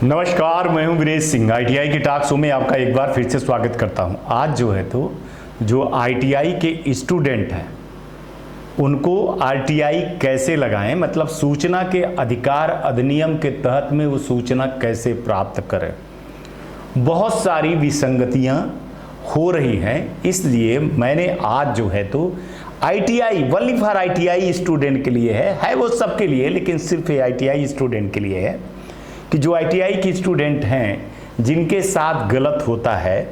नमस्कार, मैं हूं वीरेश सिंह। आईटीआई के टॉक शो में आपका एक बार फिर से स्वागत करता हूं। आज जो आईटीआई के स्टूडेंट हैं उनको आरटीआई कैसे लगाएं, मतलब सूचना के अधिकार अधिनियम के तहत में वो सूचना कैसे प्राप्त करें। बहुत सारी विसंगतियां हो रही हैं, इसलिए मैंने आज ITI only for ITI student के लिए है वो सबके लिए, लेकिन सिर्फ आईटीआई स्टूडेंट के लिए है कि जो आईटीआई के स्टूडेंट हैं जिनके साथ गलत होता है,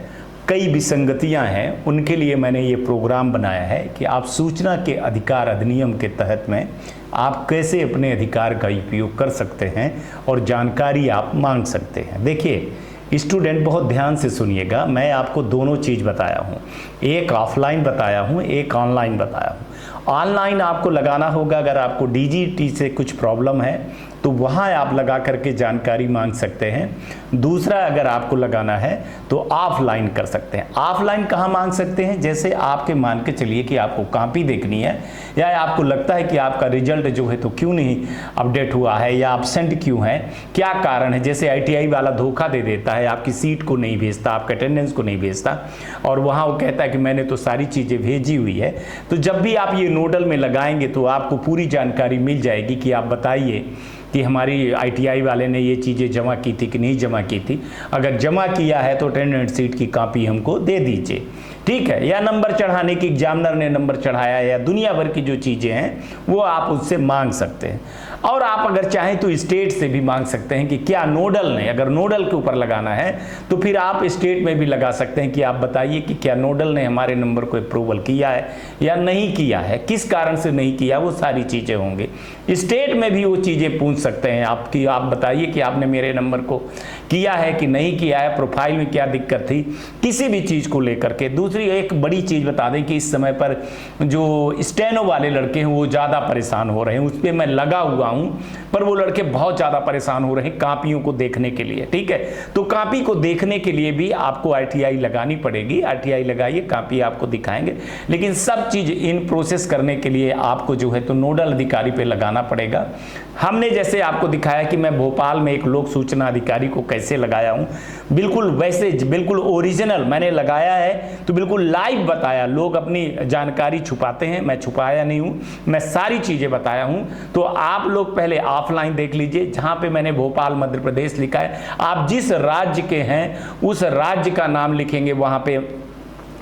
कई विसंगतियां हैं, उनके लिए मैंने ये प्रोग्राम बनाया है कि आप सूचना के अधिकार अधिनियम के तहत में आप कैसे अपने अधिकार का उपयोग कर सकते हैं और जानकारी आप मांग सकते हैं। देखिए स्टूडेंट, बहुत ध्यान से सुनिएगा, मैं आपको दोनों चीज़ बताया हूँ, एक ऑफलाइन बताया हूँ, एक ऑनलाइन बताया हूँ। ऑनलाइन आपको लगाना होगा, अगर आपको डीजीटी से कुछ प्रॉब्लम है तो वहाँ आप लगा करके जानकारी मांग सकते हैं। दूसरा, अगर आपको लगाना है तो ऑफलाइन कर सकते हैं। ऑफलाइन कहाँ मांग सकते हैं? जैसे आपके मान के चलिए कि आपको कॉपी देखनी है, या आपको लगता है कि आपका रिजल्ट तो क्यों नहीं अपडेट हुआ है, या एब्सेंट क्यों है, क्या कारण है। जैसे आईटीआई वाला धोखा दे देता है, आपकी सीट को नहीं भेजता, आपके अटेंडेंस को नहीं भेजता, और वहाँ वो कहता है कि मैंने तो सारी चीज़ें भेजी हुई है। तो जब भी आप ये नोडल में लगाएंगे तो आपको पूरी जानकारी मिल जाएगी कि आप बताइए कि हमारी आईटीआई वाले ने ये चीज़ें जमा की थी कि नहीं जमा की थी। अगर जमा किया है तो अटेंडेंस सीट की कॉपी हमको दे दीजिए, ठीक है। या नंबर चढ़ाने की, एग्जामिनर ने नंबर चढ़ाया, या दुनिया भर की जो चीज़ें हैं वो आप उससे मांग सकते हैं। और आप अगर चाहें तो स्टेट से भी मांग सकते हैं कि क्या नोडल ने, अगर नोडल के ऊपर लगाना है तो फिर आप स्टेट में भी लगा सकते हैं कि आप बताइए कि क्या नोडल ने हमारे नंबर को अप्रूवल किया है या नहीं किया है, किस कारण से नहीं किया, वो सारी चीज़ें होंगी। स्टेट में भी वो चीज़ें पूछ सकते हैं आपकी, आप बताइए कि आपने मेरे नंबर को किया है कि नहीं किया है, प्रोफाइल में क्या दिक्कत थी, किसी भी चीज़ को लेकर के। दूसरी एक बड़ी चीज़ बता दें कि इस समय पर जो स्टेनो वाले लड़के हैं वो ज़्यादा परेशान हो रहे हैं। उस पर मैं लगा हुआ हूं, पर वो लड़के बहुत ज़्यादा परेशान हो रहे हैं कापियों को देखने के लिए, ठीक है। तो कापी को देखने के लिए भी आपको आरटीआई लगानी पड़ेगी। आरटीआई लगाइए, कापी आपको दिखाएंगे, लेकिन सब चीज़ इन प्रोसेस करने के लिए आपको तो नोडल अधिकारी पे लगाना पड़ेगा। हमने जैसे आपको दिखाया कि मैं भोपाल में एक लोक सूचना अधिकारी को कैसे लगाया हूं, बिल्कुल वैसे, बिल्कुल ओरिजिनल मैंने लगाया है, तो बिल्कुल लाइव बताया। लोग अपनी जानकारी छुपाते हैं, मैं छुपाया नहीं हूं, मैं सारी चीज़ें बताया हूं। तो आप लोग पहले ऑफलाइन देख लीजिए, जहां पे मैंने भोपाल मध्य प्रदेश लिखा है, आप जिस राज्य के हैं उस राज्य का नाम लिखेंगे वहां पे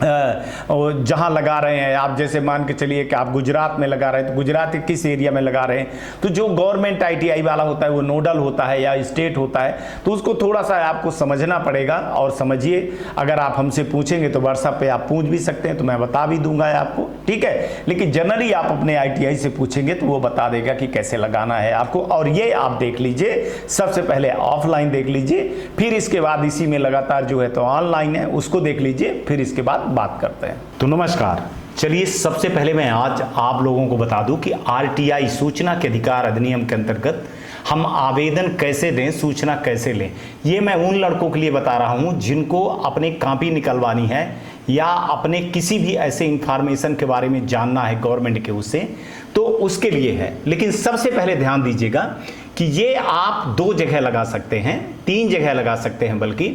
जहाँ लगा रहे हैं। आप जैसे मान के चलिए कि आप गुजरात में लगा रहे हैं तो गुजरात के किस एरिया में लगा रहे हैं, तो जो गवर्नमेंट आईटीआई वाला होता है वो नोडल होता है या स्टेट होता है, तो उसको थोड़ा सा आपको समझना पड़ेगा। और समझिए, अगर आप हमसे पूछेंगे तो व्हाट्सएप पे आप पूछ भी सकते हैं, तो मैं बता भी दूंगा आपको, ठीक है। लेकिन जनरली आप अपने आईटीआई से पूछेंगे तो वो बता देगा कि कैसे लगाना है आपको। और ये आप देख लीजिए, सबसे पहले ऑफलाइन देख लीजिए, फिर इसके बाद इसी में लगातार तो ऑनलाइन है उसको देख लीजिए, फिर इसके बाद बात करते हैं। तो नमस्कार, चलिए सबसे पहले मैं आज आप लोगों को बता दूं कि आरटीआई सूचना के अधिकार अधिनियम के अंतर्गत हम आवेदन कैसे दें, सूचना कैसे लें। ये मैं उन लड़कों के लिए बता रहा हूं जिनको अपनी कॉपी निकलवानी है या अपने किसी भी ऐसे इंफॉर्मेशन के बारे में जानना है गवर्नमेंट के उससे, तो उसके लिए है। लेकिन सबसे पहले ध्यान दीजिएगा कि ये आप 2 जगह लगा सकते हैं, 3 जगह लगा सकते हैं बल्कि।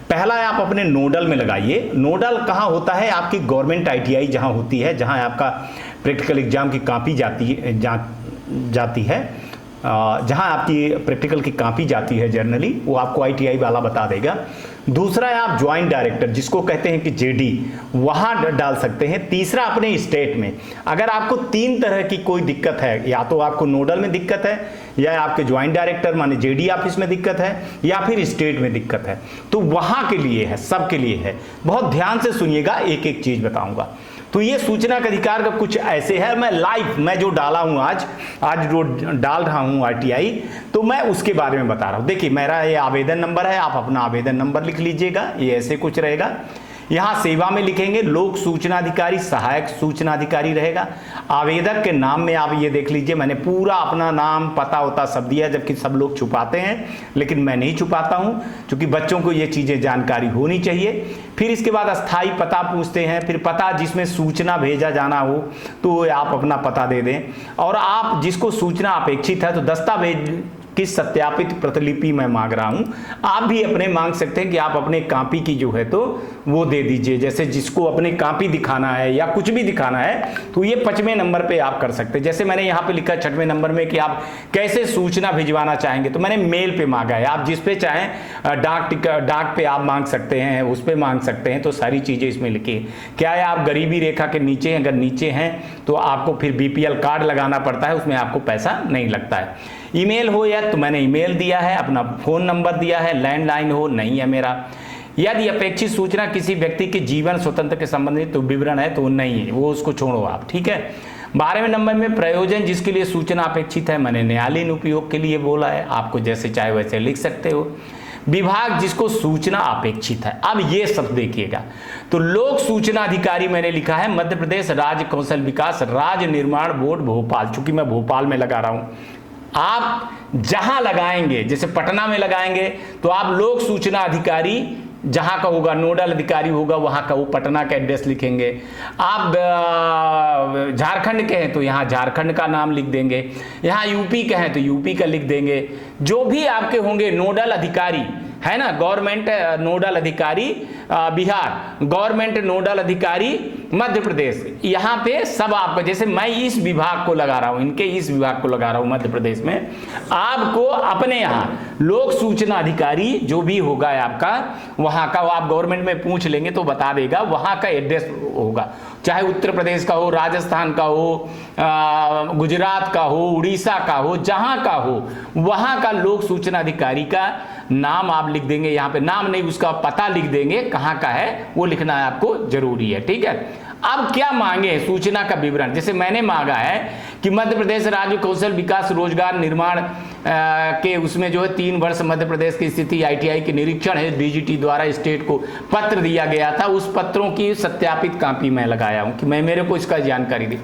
पहला है आप अपने नोडल में लगाइए। नोडल कहाँ होता है? आपकी गवर्नमेंट आईटीआई जहाँ होती है, जहाँ आपका प्रैक्टिकल एग्जाम की कॉपी जाती है, जहाँ आपकी प्रैक्टिकल की कॉपी जाती है जनरली, वो आपको आईटीआई वाला बता देगा। दूसरा है आप ज्वाइंट डायरेक्टर, जिसको कहते हैं कि जेडी, वहाँ डाल सकते हैं। तीसरा अपने स्टेट में। अगर आपको 3 तरह की कोई दिक्कत है, या तो आपको नोडल में दिक्कत है, या आपके ज्वाइंट डायरेक्टर माने जेडी ऑफिस में दिक्कत है, या फिर स्टेट में दिक्कत है, तो वहाँ के लिए है, सबके लिए है। बहुत ध्यान से सुनिएगा, एक एक चीज़ बताऊँगा। तो ये सूचना का अधिकार का कुछ ऐसे है, मैं लाइव मैं जो डाला हूँ आज जो डाल रहा हूँ आरटीआई, तो मैं उसके बारे में बता रहा हूँ। देखिए मेरा ये आवेदन नंबर है, आप अपना आवेदन नंबर लिख लीजिएगा, ये ऐसे कुछ रहेगा। यहाँ सेवा में लिखेंगे लोक सूचना अधिकारी, सहायक सूचना अधिकारी रहेगा। आवेदक के नाम में आप ये देख लीजिए, मैंने पूरा अपना नाम पता होता सब दिया, जबकि सब लोग छुपाते हैं, लेकिन मैं नहीं छुपाता हूँ, क्योंकि बच्चों को ये चीज़ें जानकारी होनी चाहिए। फिर इसके बाद अस्थाई पता पूछते हैं, फिर पता जिसमें सूचना भेजा जाना हो तो आप अपना पता दे दें। और आप जिसको सूचना अपेक्षित है तो दस्तावेज की सत्यापित प्रतिलिपि मैं मांग रहा हूं। आप भी अपने मांग सकते हैं कि आप अपने कॉपी की जो है तो वो दे दीजिए, जैसे जिसको अपने कॉपी दिखाना है या कुछ भी दिखाना है तो ये 5वें नंबर पे आप कर सकते हैं। जैसे मैंने यहाँ पे लिखा 6वें नंबर में कि आप कैसे सूचना भिजवाना चाहेंगे, तो मैंने मेल पे मांगा है। आप जिस पे चाहें डाक पे आप मांग सकते हैं, उस पे मांग सकते हैं, तो सारी चीजें इसमें लिखी। क्या है, आप गरीबी रेखा के नीचे हैं, अगर नीचे हैं तो आपको फिर बीपीएल कार्ड लगाना पड़ता है, उसमें आपको पैसा नहीं लगता है। ईमेल हो या तो मैंने ईमेल दिया है, अपना फोन नंबर दिया है, लैंडलाइन हो नहीं है मेरा। यदि अपेक्षित सूचना किसी व्यक्ति के जीवन स्वतंत्र के संबंधित तो विवरण है तो नहीं है, वो उसको छोड़ो आप, ठीक है। 12वें नंबर में प्रयोजन जिसके लिए सूचना अपेक्षित है, मैंने न्यायालयीन उपयोग के लिए बोला है, आपको जैसे चाहे वैसे लिख सकते हो। विभाग जिसको सूचना अपेक्षित है, अब ये सब देखिएगा, तो लोक सूचना अधिकारी मैंने लिखा है मध्य प्रदेश राज्य कौशल विकास राज्य निर्माण बोर्ड भोपाल। चूंकि मैं भोपाल में लगा रहा हूं, आप जहां लगाएंगे, जैसे पटना में लगाएंगे तो आप लोक सूचना अधिकारी जहां का होगा, नोडल अधिकारी होगा वहां का, वो पटना का एड्रेस लिखेंगे। आप झारखंड के हैं तो यहाँ झारखंड का नाम लिख देंगे, यहाँ यूपी के हैं तो यूपी का लिख देंगे। जो भी आपके होंगे नोडल अधिकारी है ना, गवर्नमेंट नोडल अधिकारी बिहार, गवर्नमेंट नोडल अधिकारी मध्य प्रदेश, यहाँ पे सब आपको, जैसे मैं इस विभाग को लगा रहा हूँ, इनके इस विभाग को लगा रहा हूँ मध्य प्रदेश में, आपको अपने यहाँ लोक सूचना अधिकारी जो भी होगा आपका वहाँ का, आप गवर्नमेंट में पूछ लेंगे तो बता देगा, वहाँ का एड्रेस होगा, चाहे उत्तर प्रदेश का हो, राजस्थान का हो, गुजरात का हो, उड़ीसा का हो, जहां का हो, वहां का लोक सूचना अधिकारी का नाम आप लिख देंगे। यहाँ पे नाम नहीं, उसका पता लिख देंगे, कहाँ का है वो लिखना है आपको जरूरी है, ठीक है। अब क्या मांगे, सूचना का विवरण, जैसे मैंने मांगा है कि मध्य प्रदेश राज्य कौशल विकास रोजगार निर्माण के उसमें जो है 3 वर्ष मध्य प्रदेश की स्थिति आईटीआई के निरीक्षण है, डीजीटी द्वारा स्टेट को पत्र दिया गया था, उस पत्रों की सत्यापित कॉपी मैं लगाया हूं कि मैं, मेरे को इसका जानकारी दी।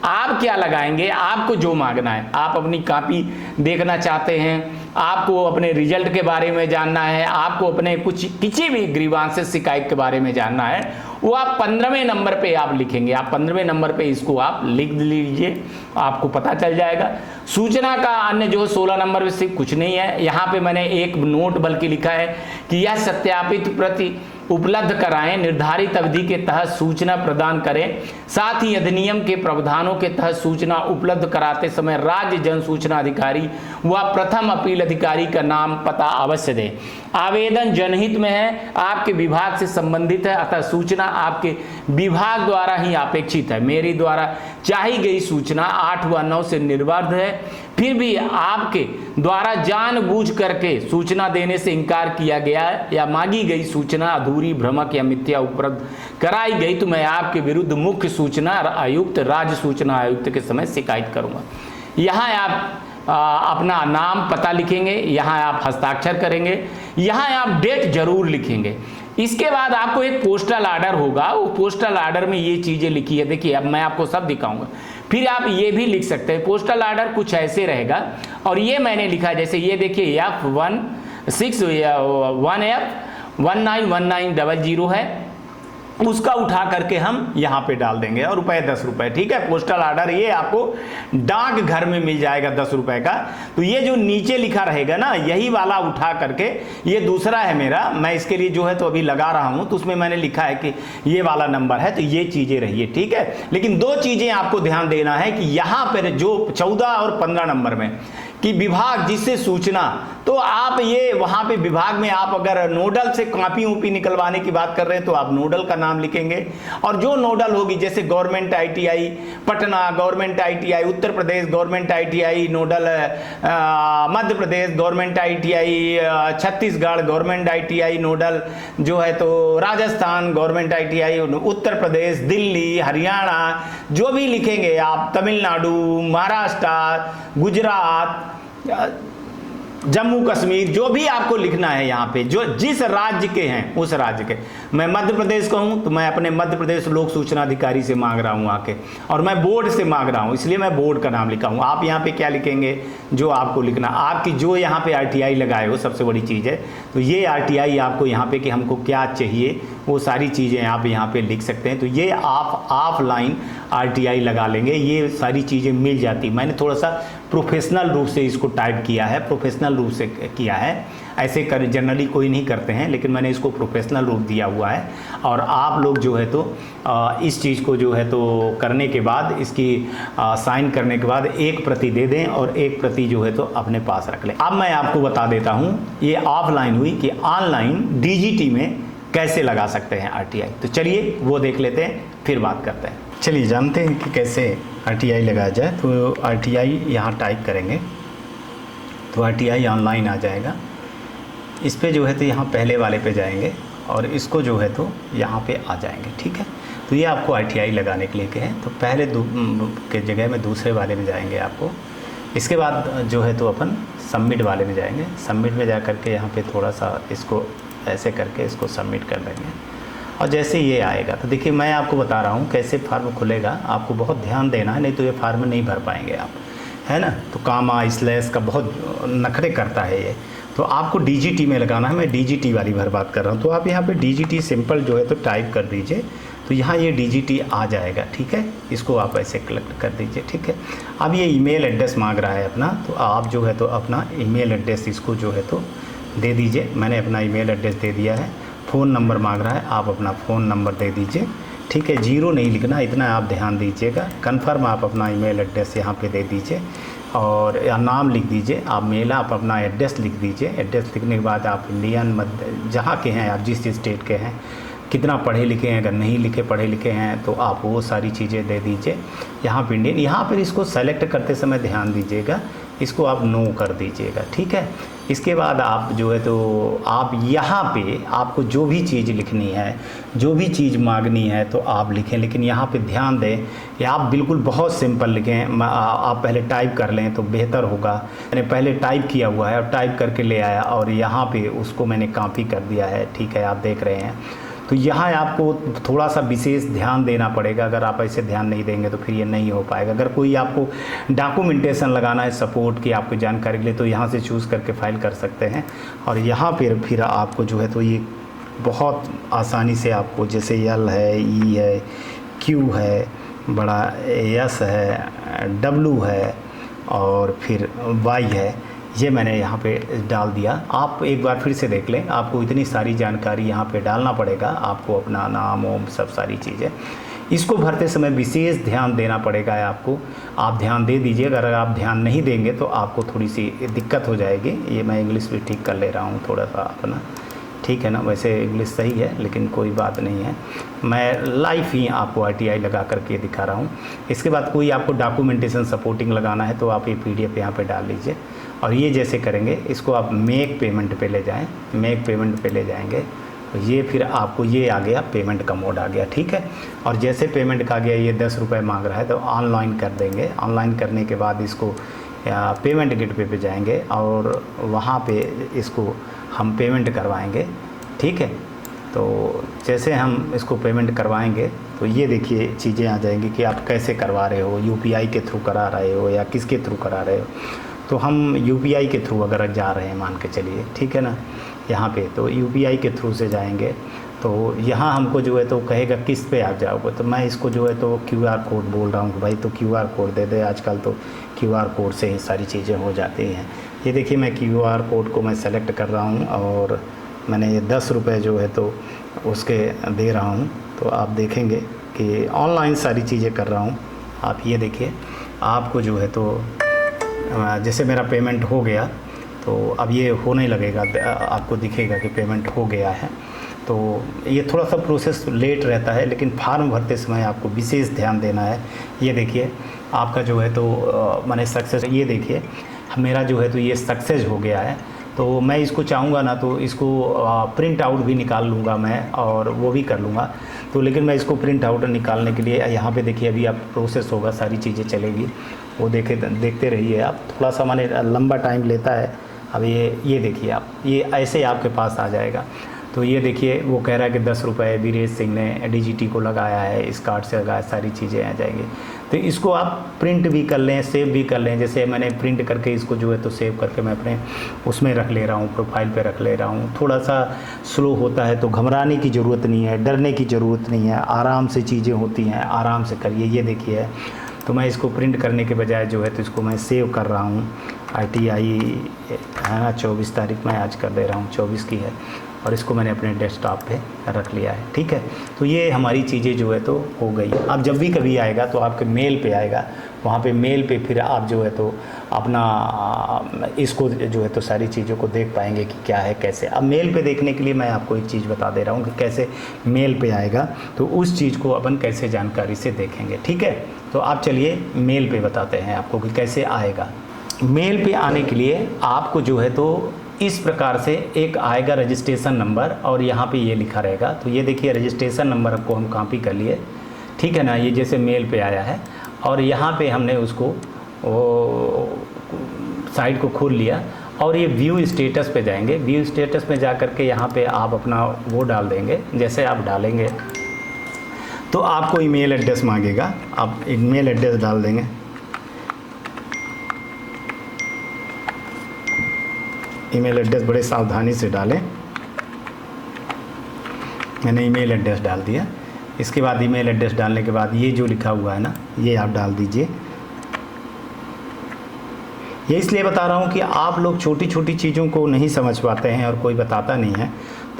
आप क्या लगाएंगे, आपको जो मांगना है, आप अपनी कॉपी देखना चाहते हैं, आपको अपने रिजल्ट के बारे में जानना है, आपको अपने किसी भी ग्रीवांस शिकायत के बारे में जानना है, वो आप 15वें नंबर पे आप लिखेंगे। आप 15वें नंबर पे इसको आप लिख लीजिए, आपको पता चल जाएगा। सूचना का अन्य जो 16 नंबर में सिर्फ कुछ नहीं है, यहाँ पे मैंने एक नोट बल्कि लिखा है कि यह सत्यापित प्रति उपलब्ध कराएं, निर्धारित अवधि के तहत सूचना प्रदान करें, साथ ही अधिनियम के प्रावधानों के तहत सूचना उपलब्ध कराते समय राज्य जन सूचना अधिकारी व प्रथम अपील अधिकारी का नाम पता अवश्य दें। आवेदन जनहित में है, आपके विभाग से संबंधित है, अतः सूचना आपके विभाग द्वारा ही अपेक्षित है। मेरी द्वारा चाही गई सूचना 8 व 9 से निर्बाध है, फिर भी आपके द्वारा जानबूझ करके सूचना देने से इनकार किया गया है या मांगी गई सूचना अधूरी, भ्रामक या मिथ्या उपलब्ध कराई गई तो मैं आपके विरुद्ध मुख्य सूचना आयुक्त, राज्य सूचना आयुक्त के समय शिकायत करूंगा। यहाँ आप अपना नाम पता लिखेंगे, यहाँ आप हस्ताक्षर करेंगे, यहाँ आप डेट जरूर लिखेंगे। इसके बाद आपको एक पोस्टल आर्डर होगा, वो पोस्टल आर्डर में ये चीजें लिखी है, देखिए अब मैं आपको सब दिखाऊंगा। फिर आप ये भी लिख सकते हैं, पोस्टल आर्डर कुछ ऐसे रहेगा, और ये मैंने लिखा है, जैसे ये देखिए F1191900 है, उसका उठा करके हम यहाँ पे डाल देंगे और रुपए 10 रुपए, ठीक है। पोस्टल आर्डर ये आपको डाक घर में मिल जाएगा 10 रुपए का। तो ये जो नीचे लिखा रहेगा ना, यही वाला उठा करके, ये दूसरा है मेरा, मैं इसके लिए जो है तो अभी लगा रहा हूँ, तो उसमें मैंने लिखा है कि ये वाला नंबर है, तो ये चीजें रही है, ठीक है। लेकिन 2 चीजें आपको ध्यान देना है कि यहाँ पर जो 14 और 15 नंबर में कि विभाग जिससे सूचना, तो आप ये वहां पे विभाग में आप अगर नोडल से कॉपी उपी निकलवाने की बात कर रहे हैं तो आप नोडल का नाम लिखेंगे, और जो नोडल होगी जैसे government ITI Patna, government ITI Uttar Pradesh, government ITI nodal Madhya Pradesh, government ITI Chhattisgarh, government ITI nodal जो है तो राजस्थान, गवर्नमेंट आईटीआई उत्तर प्रदेश, दिल्ली, हरियाणा, जो भी लिखेंगे आप, तमिलनाडु, महाराष्ट्र, गुजरात, जम्मू कश्मीर, जो भी आपको लिखना है यहाँ पे, जो जिस राज्य के हैं उस राज्य के। मैं मध्य प्रदेश का हूँ तो मैं अपने मध्य प्रदेश लोक सूचना अधिकारी से मांग रहा हूँ आके, और मैं बोर्ड से मांग रहा हूँ, इसलिए मैं बोर्ड का नाम लिखा हूँ। आप यहाँ पे क्या लिखेंगे, जो आपको लिखना, आपकी जो यहाँ पे आरटीआई लगाए हो, सबसे बड़ी चीज़ है तो ये आरटीआई आपको यहाँ पे कि हमको क्या चाहिए वो सारी चीज़ें आप यहाँ पे लिख सकते हैं। तो ये आप ऑफलाइन आरटीआई लगा लेंगे, ये सारी चीज़ें मिल जाती। मैंने थोड़ा सा प्रोफेशनल रूप से इसको टाइप किया है, प्रोफेशनल रूप से किया है, ऐसे कर जनरली कोई नहीं करते हैं, लेकिन मैंने इसको प्रोफेशनल रूप दिया हुआ है। और आप लोग जो है तो इस चीज़ को जो है तो करने के बाद, इसकी साइन करने के बाद एक प्रति दे दें और एक प्रति जो है तो अपने पास रख लें। अब मैं आपको बता देता हूँ, ये ऑफलाइन हुई कि ऑनलाइन डीजीटी में कैसे लगा सकते हैं आरटीआई। तो चलिए वो देख लेते हैं, फिर बात करते हैं। चलिए जानते हैं कि कैसे आरटीआई लगाया जाए। तो आरटीआई यहाँ टाइप करेंगे तो आरटीआई ऑनलाइन आ जाएगा। इस पे जो है तो यहाँ पहले वाले पे जाएंगे और इसको जो है तो यहाँ पे आ जाएंगे, ठीक है। तो ये आपको आरटीआई लगाने के लिए कहें तो पहले के जगह में दूसरे वाले में जाएंगे आपको। इसके बाद जो है तो अपन सबमिट वाले में जाएंगे। सबमिट में जा करके यहाँ पे थोड़ा सा इसको ऐसे करके इसको सबमिट कर देंगे और जैसे ये आएगा तो देखिए मैं आपको बता रहा हूँ कैसे फार्म खुलेगा। आपको बहुत ध्यान देना है, नहीं तो ये फार्म नहीं भर पाएंगे आप, है ना। तो कामा स्लैश का बहुत नखरे करता है ये, तो आपको डीजीटी में लगाना है। मैं डीजीटी वाली भर बात कर रहा हूँ। तो आप यहाँ पे डीजीटी सिंपल जो है तो टाइप कर दीजिए, तो यहाँ ये डीजीटी आ जाएगा, ठीक है। इसको आप ऐसे कलेक्ट कर दीजिए, ठीक है। अब ये ईमेल एड्रेस मांग रहा है अपना, तो आप जो है तो अपना ईमेल एड्रेस इसको जो है तो दे दीजिए। मैंने अपना ईमेल एड्रेस दे दिया है। फ़ोन नंबर मांग रहा है, आप अपना फ़ोन नंबर दे दीजिए, ठीक है। 0 नहीं लिखना, इतना आप ध्यान दीजिएगा। कन्फर्म आप अपना ईमेल एड्रेस यहाँ पे दे दीजिए और या नाम लिख दीजिए। आप मेल, आप अपना एड्रेस लिख दीजिए। एड्रेस लिखने के बाद आप इंडियन जहाँ के हैं, आप जिस स्टेट के हैं, कितना पढ़े लिखे हैं, अगर नहीं लिखे पढ़े लिखे हैं तो आप वो सारी चीज़ें दे दीजिए। यहाँ पर इंडियन, यहाँ पर इसको सेलेक्ट करते समय ध्यान दीजिएगा, इसको आप नो कर दीजिएगा, ठीक है। इसके बाद आप जो है तो आप यहाँ पे आपको जो भी चीज़ लिखनी है, जो भी चीज़ मांगनी है तो आप लिखें, लेकिन यहाँ पे ध्यान दें कि आप बिल्कुल बहुत सिंपल लिखें। आप पहले टाइप कर लें तो बेहतर होगा। मैंने पहले टाइप किया हुआ है और टाइप करके ले आया और यहाँ पे उसको मैंने कॉपी कर दिया है, ठीक है, आप देख रहे हैं। तो यहाँ आपको थोड़ा सा विशेष ध्यान देना पड़ेगा। अगर आप ऐसे ध्यान नहीं देंगे तो फिर ये नहीं हो पाएगा। अगर कोई आपको डॉक्यूमेंटेशन लगाना है सपोर्ट की आपको जानकारी के लिए, तो यहाँ से चूज़ करके फाइल कर सकते हैं। और यहाँ फिर आपको जो है तो ये बहुत आसानी से आपको, जैसे एल है, ई है, क्यू है, बड़ा एस है, डब्लू है और फिर वाई है, ये मैंने यहाँ पे डाल दिया। आप एक बार फिर से देख लें, आपको इतनी सारी जानकारी यहाँ पे डालना पड़ेगा। आपको अपना नाम ओम सब सारी चीज़ें, इसको भरते समय विशेष ध्यान देना पड़ेगा आपको। आप ध्यान दे दीजिए। अगर आप ध्यान नहीं देंगे तो आपको थोड़ी सी दिक्कत हो जाएगी। ये मैं इंग्लिश भी ठीक कर ले रहा हूँ थोड़ा सा अपना, ठीक है ना। वैसे इंग्लिश सही है लेकिन कोई बात नहीं है, मैं लाइव ही आपको आरटीआई लगा करके दिखा रहा हूँ। इसके बाद कोई आपको डॉक्यूमेंटेशन सपोर्टिंग लगाना है तो आप ये पीडीएफ यहाँ पे डाल लीजिए और ये जैसे करेंगे इसको आप मेक पेमेंट पे ले जाएं। मेक पेमेंट पे ले जाएंगे तो ये फिर आपको ये आ गया, पेमेंट का मोड आ गया, ठीक है। और जैसे पेमेंट का गया, ये 10 रुपये मांग रहा है तो ऑनलाइन कर देंगे। ऑनलाइन करने के बाद इसको पेमेंट गेटवे पे जाएंगे और वहाँ पे इसको हम पेमेंट करवाएंगे, ठीक है। तो जैसे हम इसको पेमेंट करवाएंगे तो ये देखिए चीज़ें आ जाएंगी कि आप कैसे करवा रहे हो, यूपीआई के थ्रू करा रहे हो या किसके थ्रू करा रहे हो। तो हम यूपीआई के थ्रू अगर जा रहे हैं मान के चलिए, ठीक है ना, यहाँ पे तो यूपीआई के थ्रू से जाएंगे। तो यहाँ हमको जो है तो कहेगा किस पे आप जाओगे, तो मैं इसको जो है तो क्यूआर कोड बोल रहा हूँ कि भाई तो क्यूआर कोड दे दे। आजकल तो क्यूआर कोड से ही सारी चीज़ें हो जाती हैं। ये देखिए मैं क्यूआर कोड को मैं सेलेक्ट कर रहा हूँ और मैंने ये 10 रुपये जो है तो उसके दे रहा हूँ। तो आप देखेंगे कि ऑनलाइन सारी चीज़ें कर रहा हूँ। आप ये देखिए, आपको जो है तो जैसे मेरा पेमेंट हो गया तो अब ये होने लगेगा, आपको दिखेगा कि पेमेंट हो गया है। तो ये थोड़ा सा प्रोसेस लेट रहता है, लेकिन फॉर्म भरते समय आपको विशेष ध्यान देना है। ये देखिए आपका जो है तो मैंने सक्सेस, ये देखिए मेरा जो है तो ये सक्सेस हो गया है। तो मैं इसको चाहूँगा ना तो इसको प्रिंट आउट भी निकाल लूँगा मैं और वो भी कर लूँगा। तो लेकिन मैं इसको प्रिंट आउट निकालने के लिए यहाँ पे देखिए अभी आप प्रोसेस होगा, सारी चीज़ें चलेगी, वो देखते रहिए आप। थोड़ा सा मैंने लंबा टाइम लेता है। अब ये देखिए आप, ये ऐसे आपके पास आ जाएगा। तो ये देखिए वो कह रहा है कि 10 रुपये वीरेश सिंह ने डीजीटी को लगाया है, इस कार्ड से लगाया, सारी चीज़ें आ जाएंगी। तो इसको आप प्रिंट भी कर लें, सेव भी कर लें। जैसे मैंने प्रिंट करके इसको जो है तो सेव करके मैं अपने उसमें रख ले रहा हूँ, प्रोफाइल पे रख ले रहा हूँ। थोड़ा सा स्लो होता है तो घबराने की ज़रूरत नहीं है, डरने की ज़रूरत नहीं है, आराम से चीज़ें होती हैं, आराम से करिए। ये देखिए, तो मैं इसको प्रिंट करने के बजाय जो है तो इसको मैं सेव कर रहा हूँ। ITI है ना, 24 तारीख मैं आज कर दे रहा हूँ, 24 की है, और इसको मैंने अपने डेस्कटॉप पे रख लिया है। ठीक है, तो ये हमारी चीज़ें जो है तो हो गई। अब जब भी कभी आएगा तो आपके मेल पे आएगा, वहाँ पे मेल पे फिर आप जो है तो अपना इसको जो है तो सारी चीज़ों को देख पाएंगे कि क्या है कैसे। अब मेल पे देखने के लिए मैं आपको एक चीज़ बता दे रहा हूँ कि कैसे मेल पे आएगा, तो उस चीज़ को अपन कैसे जानकारी से देखेंगे। ठीक है, तो आप चलिए मेल पे बताते हैं आपको कि कैसे आएगा। मेल पे आने के लिए आपको जो है तो इस प्रकार से एक आएगा रजिस्ट्रेशन नंबर, और यहाँ पे ये लिखा रहेगा। तो ये देखिए रजिस्ट्रेशन नंबर को हम कॉपी कर लिए, ठीक है ना। ये जैसे मेल पे आया है और यहाँ पे हमने उसको साइट को खोल लिया, और ये व्यू स्टेटस पे जाएंगे। व्यू स्टेटस में जा कर के यहाँ पे आप अपना वो डाल देंगे। जैसे आप डालेंगे तो आपको ईमेल एड्रेस मांगेगा, आप ईमेल एड्रेस डाल देंगे। ईमेल एड्रेस बड़े सावधानी से डालें। मैंने ईमेल एड्रेस डाल दिया। इसके बाद ईमेल एड्रेस डालने के बाद ये जो लिखा हुआ है ना, ये आप डाल दीजिए। ये इसलिए बता रहा हूँ कि आप लोग छोटी छोटी चीज़ों को नहीं समझ पाते हैं और कोई बताता नहीं है,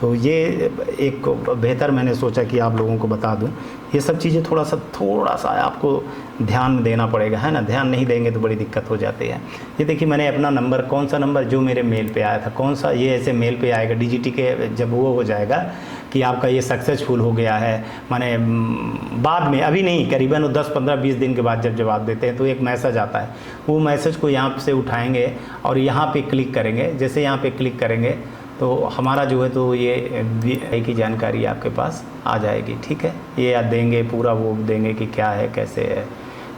तो ये एक बेहतर मैंने सोचा कि आप लोगों को बता दूं। ये सब चीज़ें थोड़ा सा आपको ध्यान में देना पड़ेगा, है ना। ध्यान नहीं देंगे तो बड़ी दिक्कत हो जाती है। ये देखिए मैंने अपना नंबर, कौन सा नंबर जो मेरे मेल पे आया था, कौन सा, ये ऐसे मेल पे आएगा DGT के। जब वो हो जाएगा कि आपका ये सक्सेसफुल हो गया है, माने बाद में, अभी नहीं, करीबन 10, 15, 20 दिन के बाद जब जवाब देते हैं तो एक मैसेज आता है। वो मैसेज को यहाँ से उठाएँगे और यहाँ पर क्लिक करेंगे। जैसे यहाँ पर क्लिक करेंगे तो हमारा जो है तो ये की जानकारी आपके पास आ जाएगी। ठीक है, ये देंगे पूरा, वो देंगे कि क्या है कैसे है।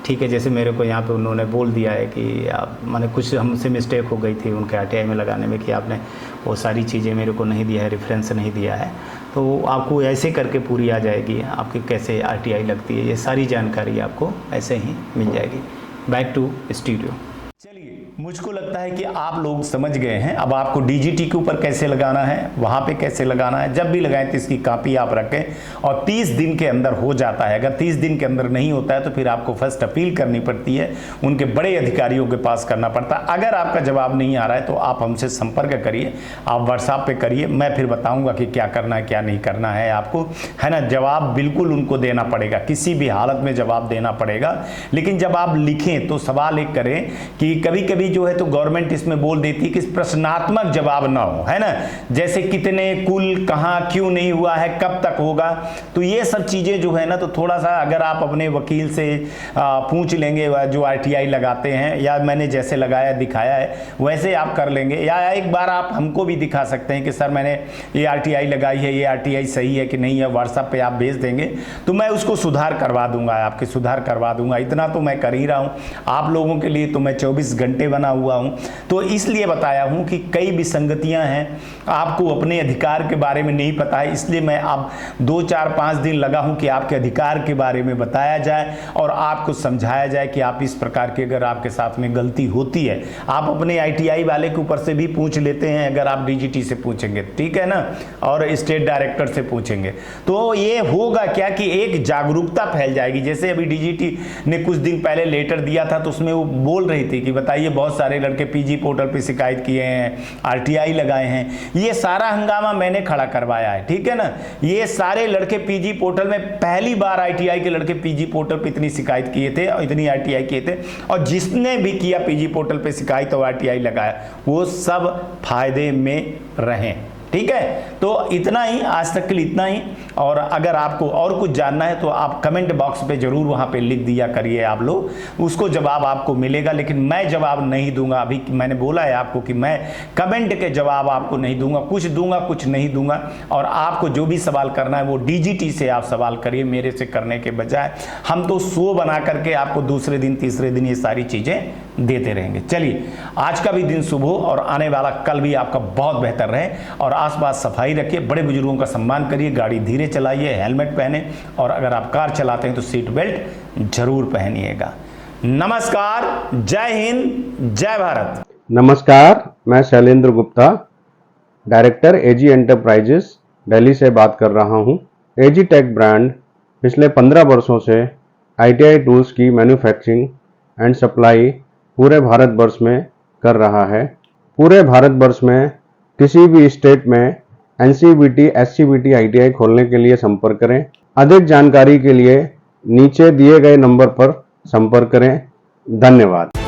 ठीक है, जैसे मेरे को यहाँ पे उन्होंने बोल दिया है कि आप, माने कुछ हमसे मिस्टेक हो गई थी उनके RTI में लगाने में कि आपने वो सारी चीज़ें मेरे को नहीं दिया है, रेफरेंस नहीं दिया है। तो आपको ऐसे करके पूरी आ जाएगी आपकी कैसे RTI लगती है, ये सारी जानकारी आपको ऐसे ही मिल जाएगी। Back to studio. मुझको लगता है कि आप लोग समझ गए हैं। अब आपको DGT के ऊपर कैसे लगाना है, वहाँ पे कैसे लगाना है। जब भी लगाएं तो इसकी कॉपी आप रखें, और 30 दिन के अंदर हो जाता है। अगर 30 दिन के अंदर नहीं होता है तो फिर आपको फर्स्ट अपील करनी पड़ती है, उनके बड़े अधिकारियों के पास करना पड़ता है। अगर आपका जवाब नहीं आ रहा है तो आप हमसे संपर्क करिए, आप व्हाट्सएप पे करिए, मैं फिर बताऊँगा कि क्या करना है क्या नहीं करना है आपको, है ना। जवाब बिल्कुल उनको देना पड़ेगा, किसी भी हालत में जवाब देना पड़ेगा। लेकिन जब आप लिखें तो सवाल एक करें कि कभी कभी जो है तो गवर्नमेंट इसमें बोल देती है कि प्रश्नात्मक जवाब ना हो, है ना। जैसे कितने, कुल, कहां, क्यों नहीं हुआ है, कब तक होगा। तो ये सब चीजें जो है ना तो थोड़ा सा अगर आप अपने वकील से पूछ लेंगे, जो RTI लगाते हैं, या मैंने जैसे लगाया दिखाया है वैसे आप कर लेंगे, या एक बार आप हमको भी दिखा सकते हैं कि सर मैंने ये RTI लगाई है, ये RTI सही है कि नहीं है। व्हाट्सएप पे आप भेज देंगे तो मैं उसको सुधार करवा दूंगा, आपके सुधार करवा दूंगा। इतना तो मैं कर ही रहा हूँ आप लोगों के लिए, तो मैं 24 घंटे बना हुआ हूं। तो इसलिए बताया हूं कि कई विसंगतियां हैं, आपको अपने अधिकार के बारे में नहीं पता है, इसलिए मैं अब 2, 4, 5 दिन लगा हूं कि आपके अधिकार के बारे में बताया जाए और आपको समझाया जाए कि आप इस प्रकार की अगर आपके साथ में गलती होती है, आप अपने ITI वाले के ऊपर से भी पूछ लेते हैं अगर आप DGT से पूछेंगे, ठीक है ना, और स्टेट डायरेक्टर से पूछेंगे तो ये होगा क्या कि एक जागरूकता फैल जाएगी। जैसे अभी DGT ने कुछ दिन पहले लेटर दिया था तो उसमें वो बोल रही थी कि बताइए बहुत सारे लड़के PG पोर्टल पे शिकायत किए हैं, RTI लगाए हैं। ये सारा हंगामा मैंने खड़ा करवाया है, ठीक है ना। ये सारे लड़के PG पोर्टल में, पहली बार ITI के लड़के PG पोर्टल पे इतनी शिकायत किए थे और इतनी RTI किए थे, और जिसने भी किया PG पोर्टल पे शिकायत और RTI लगाया वो सब फायदे में रहे, ठीक है। तो इतना ही, आज तक के लिए इतना ही। और अगर आपको और कुछ जानना है तो आप कमेंट बॉक्स पे जरूर वहां पे लिख दिया करिए, आप लोग, उसको जवाब आपको मिलेगा। लेकिन मैं जवाब नहीं दूंगा, अभी मैंने बोला है आपको कि मैं कमेंट के जवाब आपको नहीं दूंगा, कुछ दूंगा कुछ नहीं दूंगा। और आपको जो भी सवाल करना है वो DGT से आप सवाल करिए, मेरे से करने के बजाय। हम तो शो बना करके आपको दूसरे दिन तीसरे दिन ये सारी चीजें देते रहेंगे। चलिए, आज का भी दिन शुभ हो और आने वाला कल भी आपका बहुत बेहतर रहे। और आसपास सफाई रखिए, बड़े बुजुर्गों का सम्मान करिए, गाड़ी धीरे चलाइए, हेलमेट पहने, और अगर आप कार चलाते हैं तो सीट बेल्ट जरूर पहनिएगा। नमस्कार, जय हिंद, जय भारत। नमस्कार, मैं शैलेंद्र गुप्ता, डायरेक्टर एजी एंटरप्राइजेस दिल्ली से बात कर रहा हूं। एजी टेक ब्रांड पिछले 15 वर्षों से आईटीआई टूल्स की मैन्युफैक्चरिंग एंड सप्लाई पूरे भारतवर्ष में कर रहा है। पूरे भारतवर्ष में किसी भी स्टेट में एनसीवीटी, एससीवीटी आईटीआई खोलने के लिए संपर्क करें। अधिक जानकारी के लिए नीचे दिए गए नंबर पर संपर्क करें। धन्यवाद।